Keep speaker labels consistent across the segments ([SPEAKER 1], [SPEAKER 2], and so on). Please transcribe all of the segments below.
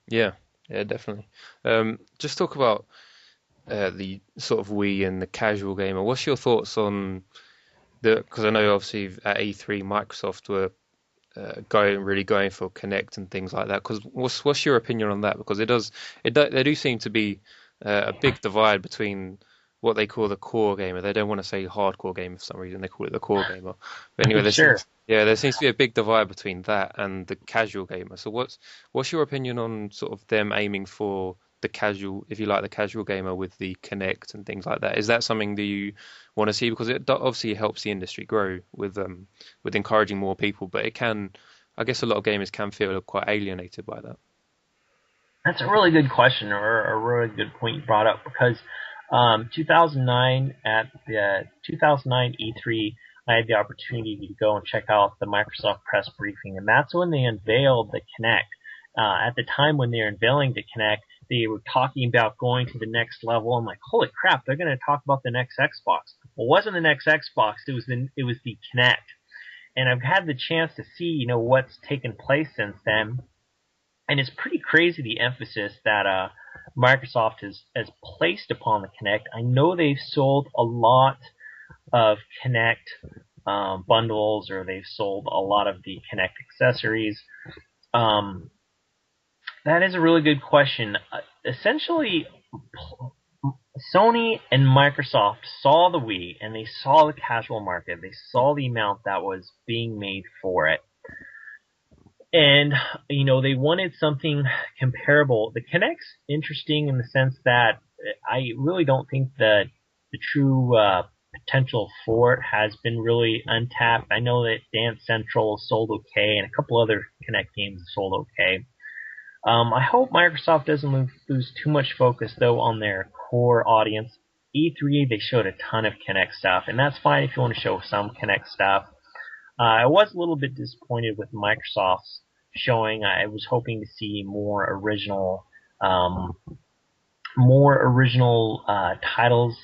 [SPEAKER 1] Yeah, yeah, definitely. Just talk about the sort of Wii and the casual gamer. What's your thoughts on the? Because I know obviously at E3 Microsoft were going for Kinect and things like that. Because what's your opinion on that? Because there do seem to be a big divide between what they call the core gamer. They don't want to say hardcore gamer for some reason. They call it the core gamer. But anyway,
[SPEAKER 2] Sure.
[SPEAKER 1] there seems to be a big divide between that and the casual gamer. So what's your opinion on sort of them aiming for the casual, if you like, the casual gamer with the Kinect and things like that? Is that something that you want to see? Because obviously helps the industry grow with encouraging more people, but I guess a lot of gamers can feel quite alienated by that.
[SPEAKER 2] That's a really good question, or a really good point you brought up, because 2009 at the 2009 E3, I had the opportunity to go and check out the Microsoft press briefing, and that's when they unveiled the Kinect. At the time when they were unveiling the Kinect, they were talking about going to the next level. I'm like, holy crap, they're going to talk about the next Xbox. Well, it wasn't the next Xbox; it was the Kinect. And I've had the chance to see, what's taken place since then, and it's pretty crazy the emphasis that Microsoft has placed upon the Kinect. I know they've sold a lot of Kinect bundles, or they've sold a lot of the Kinect accessories. Um, that is a really good question. Essentially, Sony and Microsoft saw the Wii and they saw the casual market. They saw the amount that was being made for it. And they wanted something comparable. The Kinect's interesting in the sense that I really don't think that the true potential for it has been really untapped. I know that Dance Central sold okay, and a couple other Kinect games sold okay. I hope Microsoft doesn't lose too much focus though on their core audience. E3 they showed a ton of Kinect stuff, and that's fine if you want to show some Kinect stuff. I was a little bit disappointed with Microsoft's showing. I was hoping to see um, more original titles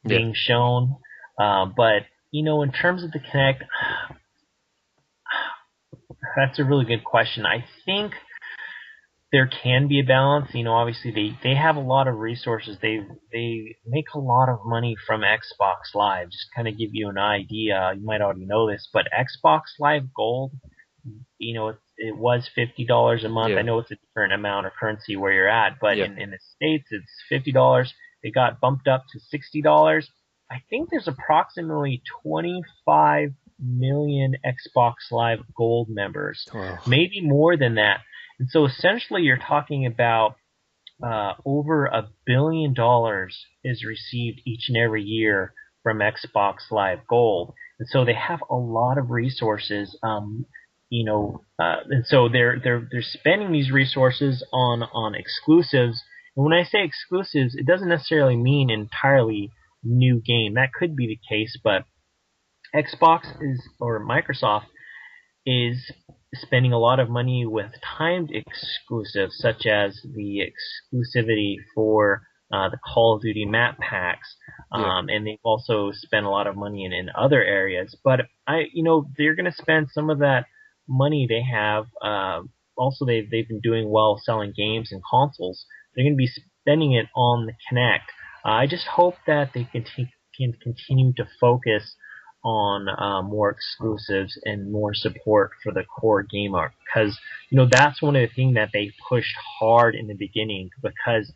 [SPEAKER 1] Yeah.
[SPEAKER 2] being shown. But in terms of the Kinect, that's a really good question. I think there can be a balance. Obviously they have a lot of resources. They make a lot of money from Xbox Live. Just kind of give you an idea. You might already know this, but Xbox Live Gold, it was $50 a month. I
[SPEAKER 1] Yeah.
[SPEAKER 2] know it's a different amount of currency where you're at, but
[SPEAKER 1] Yeah.
[SPEAKER 2] in the States it's $50. It got bumped up to $60. I think there's approximately 25 million Xbox Live Gold members,
[SPEAKER 1] Well,
[SPEAKER 2] maybe more than that. And so essentially you're talking about over $1 billion is received each and every year from Xbox Live Gold, and so they have a lot of resources. And so they're spending these resources on exclusives. And when I say exclusives, it doesn't necessarily mean entirely new game. That could be the case, but Microsoft is spending a lot of money with timed exclusives, such as the exclusivity for the Call of Duty map packs,
[SPEAKER 1] yeah.
[SPEAKER 2] and they've also spent a lot of money in other areas. But they're going to spend some of that money they have. Also, they've been doing well selling games and consoles. They're going to be spending it on the Kinect. I just hope that they can continue to focus on more exclusives and more support for the core gamer, because that's one of the things that they pushed hard in the beginning, because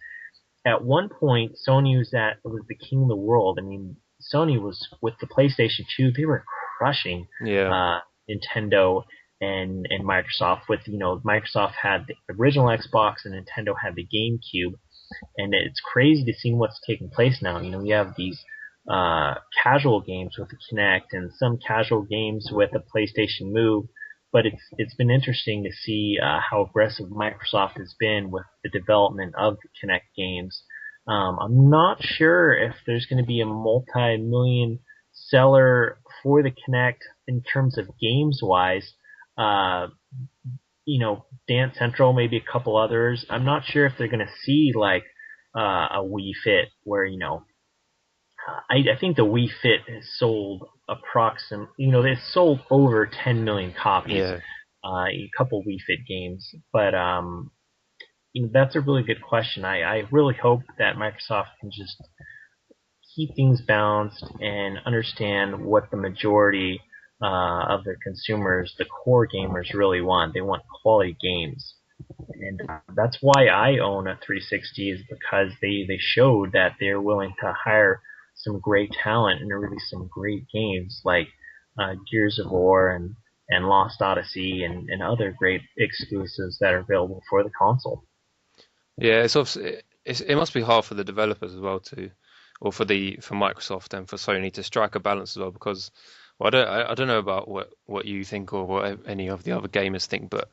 [SPEAKER 2] at one point Sony was the king of the world. I mean, Sony was with the PlayStation 2, they were crushing
[SPEAKER 1] Yeah.
[SPEAKER 2] uh, Nintendo and Microsoft. With Microsoft had the original Xbox and Nintendo had the GameCube, and it's crazy to see what's taking place now. We have these casual games with the Kinect and some casual games with the PlayStation Move, but it's been interesting to see how aggressive Microsoft has been with the development of the Kinect games. I'm not sure if there's going to be a multi-million seller for the Kinect in terms of games wise. Uh, Dance Central, maybe a couple others. I'm not sure if they're going to see like a Wii Fit, where I think the Wii Fit has sold approximately, they sold over 10 million copies.
[SPEAKER 1] Yeah.
[SPEAKER 2] A couple Wii Fit games, but that's a really good question. I really hope that Microsoft can just keep things balanced and understand what the majority of their consumers, the core gamers, really want. They want quality games. And that's why I own a 360 is because they showed that they're willing to hire some great talent and release some great games like Gears of War and Lost Odyssey and other great exclusives that are available for the console.
[SPEAKER 1] Yeah, it's obviously it must be hard for the developers as well to, or for Microsoft and for Sony to strike a balance as well because, well, I don't know about what you think or what any of the other gamers think, but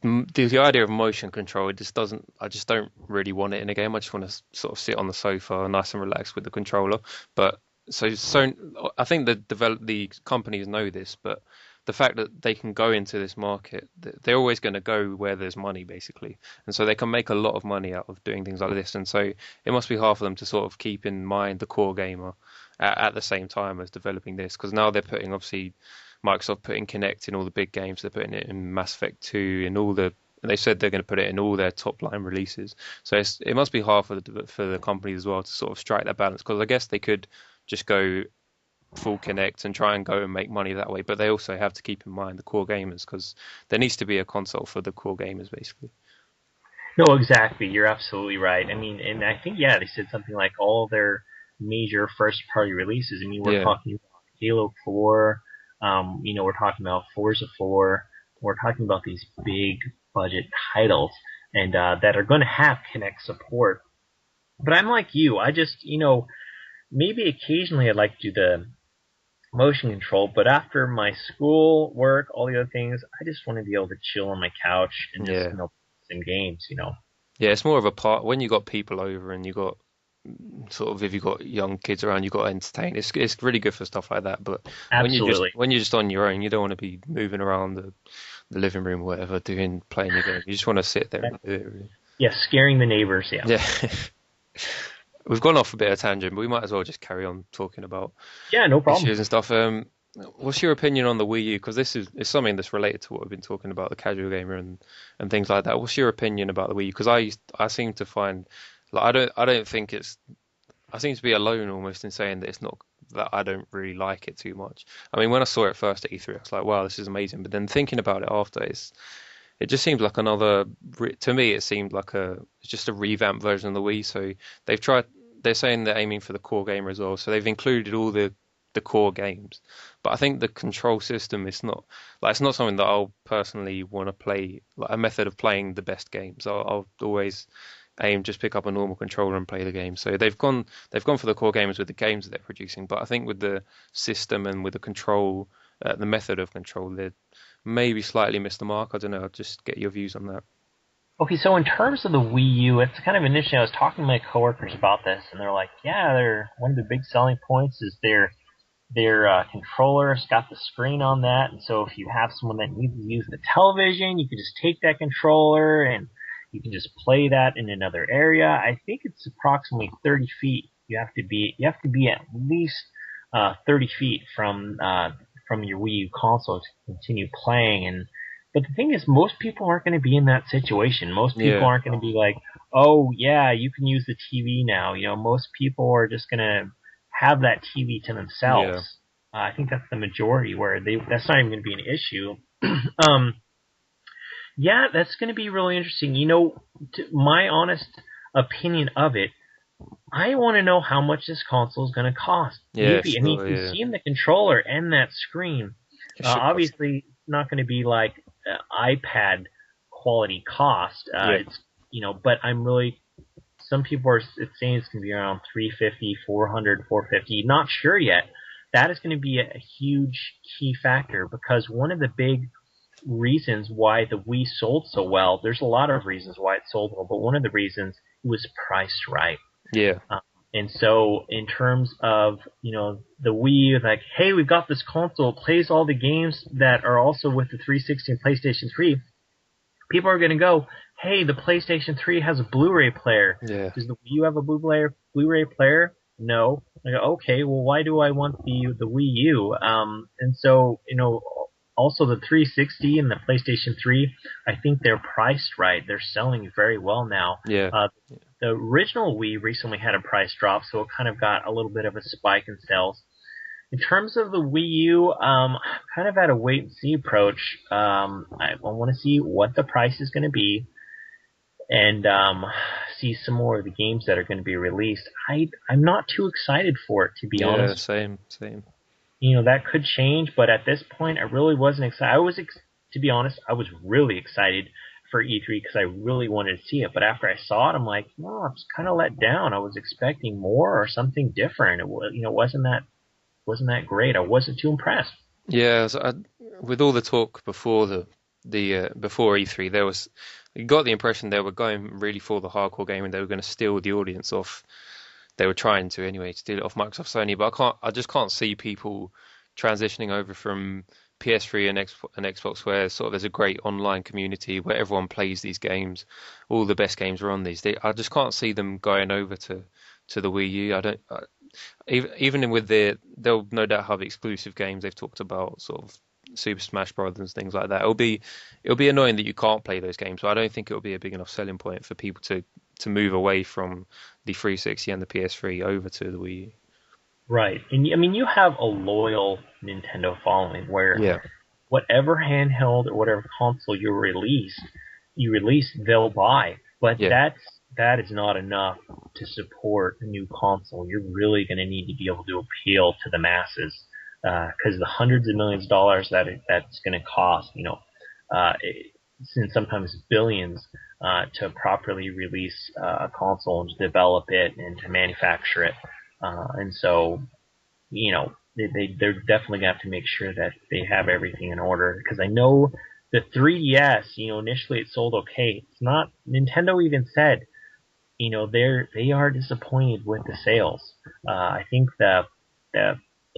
[SPEAKER 1] the idea of motion control, it just doesn't. I just don't really want it in a game. I just want to sort of sit on the sofa, nice and relaxed with the controller. But I think the companies know this, but the fact that they can go into this market, they're always going to go where there's money, basically, and so they can make a lot of money out of doing things like this. And so it must be hard for them to sort of keep in mind the core gamer at the same time as developing this, because now they're putting obviously Microsoft putting Kinect in all the big games. They're putting it in Mass Effect 2 in all and they said they're going to put it in all their top line releases. So it must be hard for the companies as well to sort of strike that balance because I guess they could just go full Kinect and try and go and make money that way, but they also have to keep in mind the core gamers because there needs to be a console for the core gamers basically.
[SPEAKER 2] No, exactly. You're absolutely right. I mean, and I think yeah, they said something like all their major first-party releases. I mean, we're
[SPEAKER 1] Yeah,
[SPEAKER 2] talking about Halo 4. We're talking about Forza 4. We're talking about these big budget titles and that are going to have Kinect support. But I'm like you. I just maybe occasionally I'd like to do the motion control, but after my school, work, all the other things, I just want to be able to chill on my couch and just
[SPEAKER 1] yeah,
[SPEAKER 2] play some games.
[SPEAKER 1] yeah. It's more of a part when you got people over and you got sort of if you've got young kids around, you've got to entertain. It's really good for stuff like that. But
[SPEAKER 2] Absolutely.
[SPEAKER 1] when you're just on your own, you don't want to be moving around the living room or whatever, playing your game. You just want to sit there and do it. Really.
[SPEAKER 2] Yes, scaring the neighbors. Yeah.
[SPEAKER 1] Yeah, we've gone off a bit of tangent, but we might as well just carry on talking about
[SPEAKER 2] Yeah, no problem.
[SPEAKER 1] issues and stuff. What's your opinion on the Wii U? Because this is something that's related to what we've been talking about, the casual gamer and things like that. What's your opinion about the Wii U? Because I seem to find like I don't think it's I seem to be alone almost in saying that it's not that I don't really like it too much. I mean, when I saw it first at E3, I was like, wow, this is amazing. But then thinking about it after, it just seems like to me, it seemed like it's just a revamped version of the Wii. So they've tried, they're saying they're aiming for the core gamer as well. So they've included all the core games. But I think the control system is not, like, it's not something that I'll personally want to play, like a method of playing the best games. I'll always aim just pick up a normal controller and play the game. So they've gone for the core gamers with the games that they're producing. But I think with the system and with the control, the method of control, they maybe slightly missed the mark. I don't know. I'll just get your views on that.
[SPEAKER 2] Okay, so in terms of the Wii U, it's kind of interesting. I was talking to my coworkers about this, and they're like, "Yeah, one of the big selling points is their controller. It's got the screen on that, and so if you have someone that needs to use the television, you can just take that controller and you can just play that in another area. I think it's approximately 30 feet. You have to be at least 30 feet from your Wii U console to continue playing. And but the thing is, most people aren't going to be in that situation. Most people
[SPEAKER 1] Yeah,
[SPEAKER 2] aren't going to be like, oh yeah, you can use the TV now. Most people are just going to have that TV to
[SPEAKER 1] yeah,
[SPEAKER 2] themselves. I think that's the majority where that's not even going to be an issue. um, yeah, that's going to be really interesting. My honest opinion of it, I want to know how much this console is going to cost.
[SPEAKER 1] yeah,
[SPEAKER 2] Maybe, I mean,
[SPEAKER 1] sure,
[SPEAKER 2] you've
[SPEAKER 1] yeah.
[SPEAKER 2] seen the controller and that screen.
[SPEAKER 1] It should cost.
[SPEAKER 2] Obviously, it's not going to be like iPad quality cost.
[SPEAKER 1] Yeah,
[SPEAKER 2] But I'm really. Some people are saying it's going to be around 350, 400, 450. Not sure yet. That is going to be a huge key factor because one of the big reasons why the Wii sold so well. There's a lot of reasons why it sold well, but one of the reasons it was priced right.
[SPEAKER 1] yeah,
[SPEAKER 2] Um, and so, in terms of the Wii, like, hey, we've got this console, it plays all the games that are also with the 360 and PlayStation 3. People are going to go, hey, the PlayStation 3 has a Blu-ray player.
[SPEAKER 1] yeah,
[SPEAKER 2] Does the Wii U have a Blu-ray player? No. I go, okay, well, why do I want the Wii U? And so, also the 360 and the PlayStation 3, I think they're priced right. They're selling very well now.
[SPEAKER 1] Yeah.
[SPEAKER 2] The original Wii recently had a price drop, so it kind of got a little bit of a spike in sales. In terms of the Wii U, kind of at a wait and see approach. I want to see what the price is going to be, and see some more of the games that are going to be released. I'm not too excited for it, to be
[SPEAKER 1] Yeah,
[SPEAKER 2] honest.
[SPEAKER 1] same, same.
[SPEAKER 2] That could change, but at this point, I really wasn't excited. To be honest, I was really excited for E3 because I really wanted to see it. But after I saw it, I'm like, no, I was kind of let down. I was expecting more or something different. Wasn't that great. I wasn't too impressed.
[SPEAKER 1] Yeah, so with all the talk before the before E3, you got the impression they were going really for the hardcore game and they were going to steal the audience off. They were trying to anyway, steal it off Microsoft Sony, but I just can't see people transitioning over from PS3 and Xbox where sort of there's a great online community where everyone plays these games. All the best games are on these. I just can't see them going over to the Wii U. I don't. Even with they'll no doubt have exclusive games. They've talked about sort of Super Smash Brothers and things like that. It'll be annoying that you can't play those games, but I don't think it'll be a big enough selling point for people to move away from the 360 and the PS3 over to the Wii U.
[SPEAKER 2] Right. And I mean, you have a loyal Nintendo following where
[SPEAKER 1] Yeah,
[SPEAKER 2] whatever handheld or whatever console you release, they'll buy. But
[SPEAKER 1] yeah,
[SPEAKER 2] that is not enough to support a new console. You're really going to need to be able to appeal to the masses because the hundreds of millions of dollars that's going to cost, since sometimes billions, to properly release a console and to develop it and to manufacture it. And so, they're definitely gonna have to make sure that they have everything in order. Because I know the 3DS, initially it sold okay. It's not. Nintendo even said, they are disappointed with the sales. I think the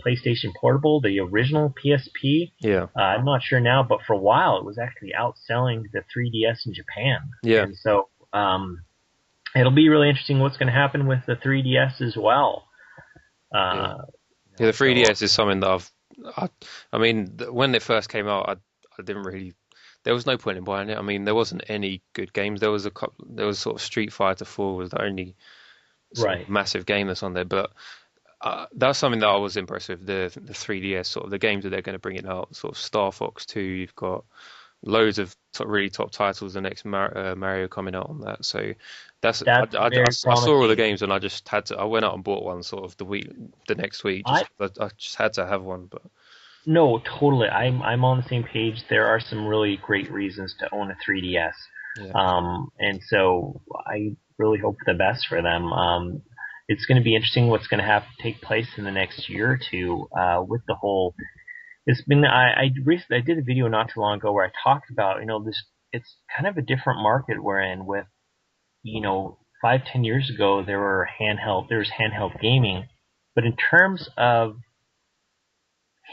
[SPEAKER 2] PlayStation Portable, the original PSP,
[SPEAKER 1] yeah,
[SPEAKER 2] I'm not sure now, but for a while it was actually outselling the 3DS in Japan.
[SPEAKER 1] yeah,
[SPEAKER 2] And so, it'll be really interesting what's going to happen with the 3DS as well.
[SPEAKER 1] yeah.
[SPEAKER 2] Uh,
[SPEAKER 1] Yeah, the
[SPEAKER 2] so
[SPEAKER 1] 3DS is something that I mean, when it first came out, I didn't really. There was no point in buying it. I mean, there wasn't any good games. There was sort of Street Fighter 4 was the only sort of
[SPEAKER 2] right.
[SPEAKER 1] massive game that's on there. But that's something that I was impressed with. The 3DS sort of the games that they're going to bring it out. Sort of Star Fox 2. You've got loads of really top titles. The next Mario coming out on that. So
[SPEAKER 2] That's very
[SPEAKER 1] I saw all the
[SPEAKER 2] promising.
[SPEAKER 1] games and I just had to. I went out and bought one sort of the next week.
[SPEAKER 2] I
[SPEAKER 1] I just had to have one. But
[SPEAKER 2] No, totally. I'm on the same page. There are some really great reasons to own a 3DS.
[SPEAKER 1] yeah,
[SPEAKER 2] And so I really hope the best for them. It's going to be interesting what's going to have to take place in the next year or two with the whole. It's been I recently I did a video not too long ago where I talked about this. It's kind of a different market we're in with 5-10 years ago there was handheld gaming, but in terms of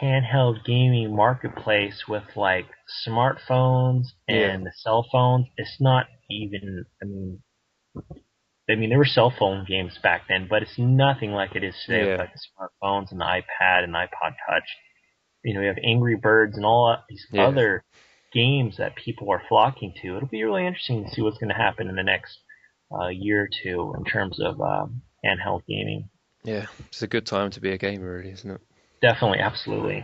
[SPEAKER 2] handheld gaming marketplace with like smartphones
[SPEAKER 1] yeah,
[SPEAKER 2] and the cell phones, it's not even. I mean, there were cell phone games back then, but it's nothing like it is today with
[SPEAKER 1] yeah,
[SPEAKER 2] like the smartphones and the iPad and iPod Touch. We have Angry Birds and all these
[SPEAKER 1] yeah,
[SPEAKER 2] other games that people are flocking to. It'll be really interesting to see what's going to happen in the next year or two in terms of handheld gaming.
[SPEAKER 1] yeah. It's a good time to be a gamer, really, isn't it?
[SPEAKER 2] Definitely, absolutely.